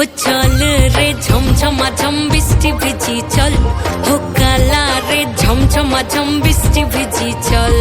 हो चल रे झमझमा झम বৃষ্টি ভিজি চল हो काला रे झमझमा झम বৃষ্টি ভিজি চল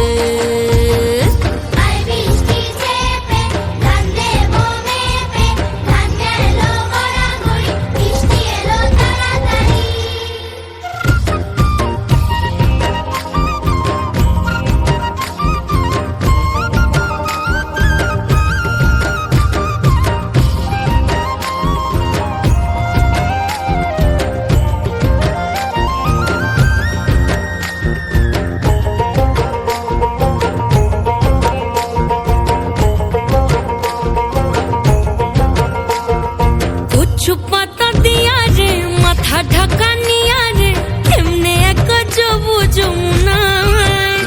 পাতা দিয়া রে মাথা ঢাকা নিয়া রে কেমনে এক যাবো যমুনায়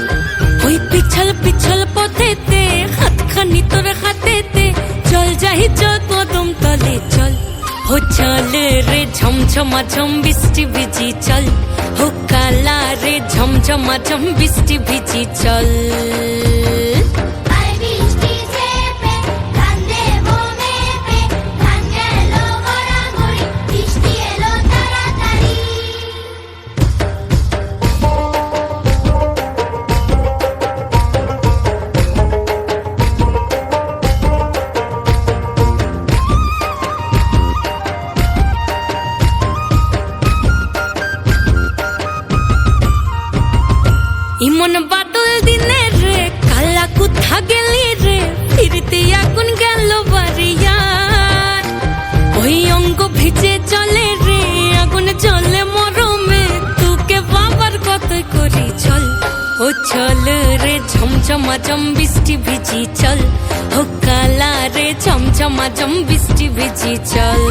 ওই পিছল পিছল পথেতে হাতখানি তোর হাতেতে চল যাই চল কদম তলে চল हो चल रे झमझमा झम বৃষ্টি ভিজি চল हो काला रे झमझमा झम বৃষ্টি ভিজি চল ইমন বাদল দিনে রে কালা কোথা গেলি রে ফিরতে আগুন গেল বাড়িয়ার ওই অঙ্গ ভিজে চলে রে আগুন চলে মরমে তোকে বাবার কত করি চল ও চল রে ঝমঝমা ঝম বৃষ্টি ভিজি চল ও কালা রে ঝমঝমা ঝম বৃষ্টি ভিজি চল